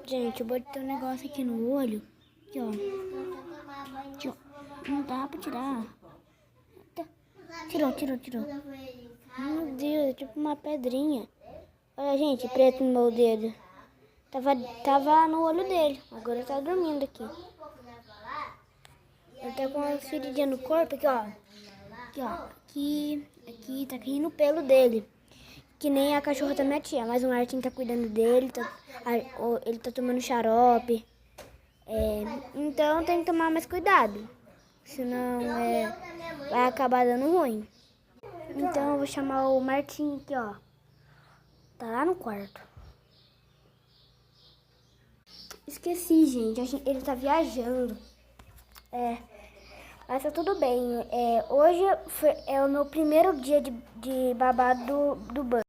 Gente, eu botei um negócio aqui no olho. Aqui, ó. Aqui, ó. Não dá pra tirar. Tirou. Meu Deus, é tipo uma pedrinha. Olha, gente, preto no meu dedo. Tava no olho dele. Agora tá dormindo aqui. Ele tá com uma feridinha no corpo aqui, ó. Aqui, ó. Aqui tá caindo o pelo dele. Que nem a cachorra da minha tia. Mas o Martin tá cuidando dele. Ele tá tomando xarope. Então tem que tomar mais cuidado. Senão vai acabar dando ruim. Então eu vou chamar o Martin aqui, ó. Tá lá no quarto. Esqueci, gente. Ele tá viajando. Mas tá tudo bem. Hoje é o meu primeiro dia de babado do banho.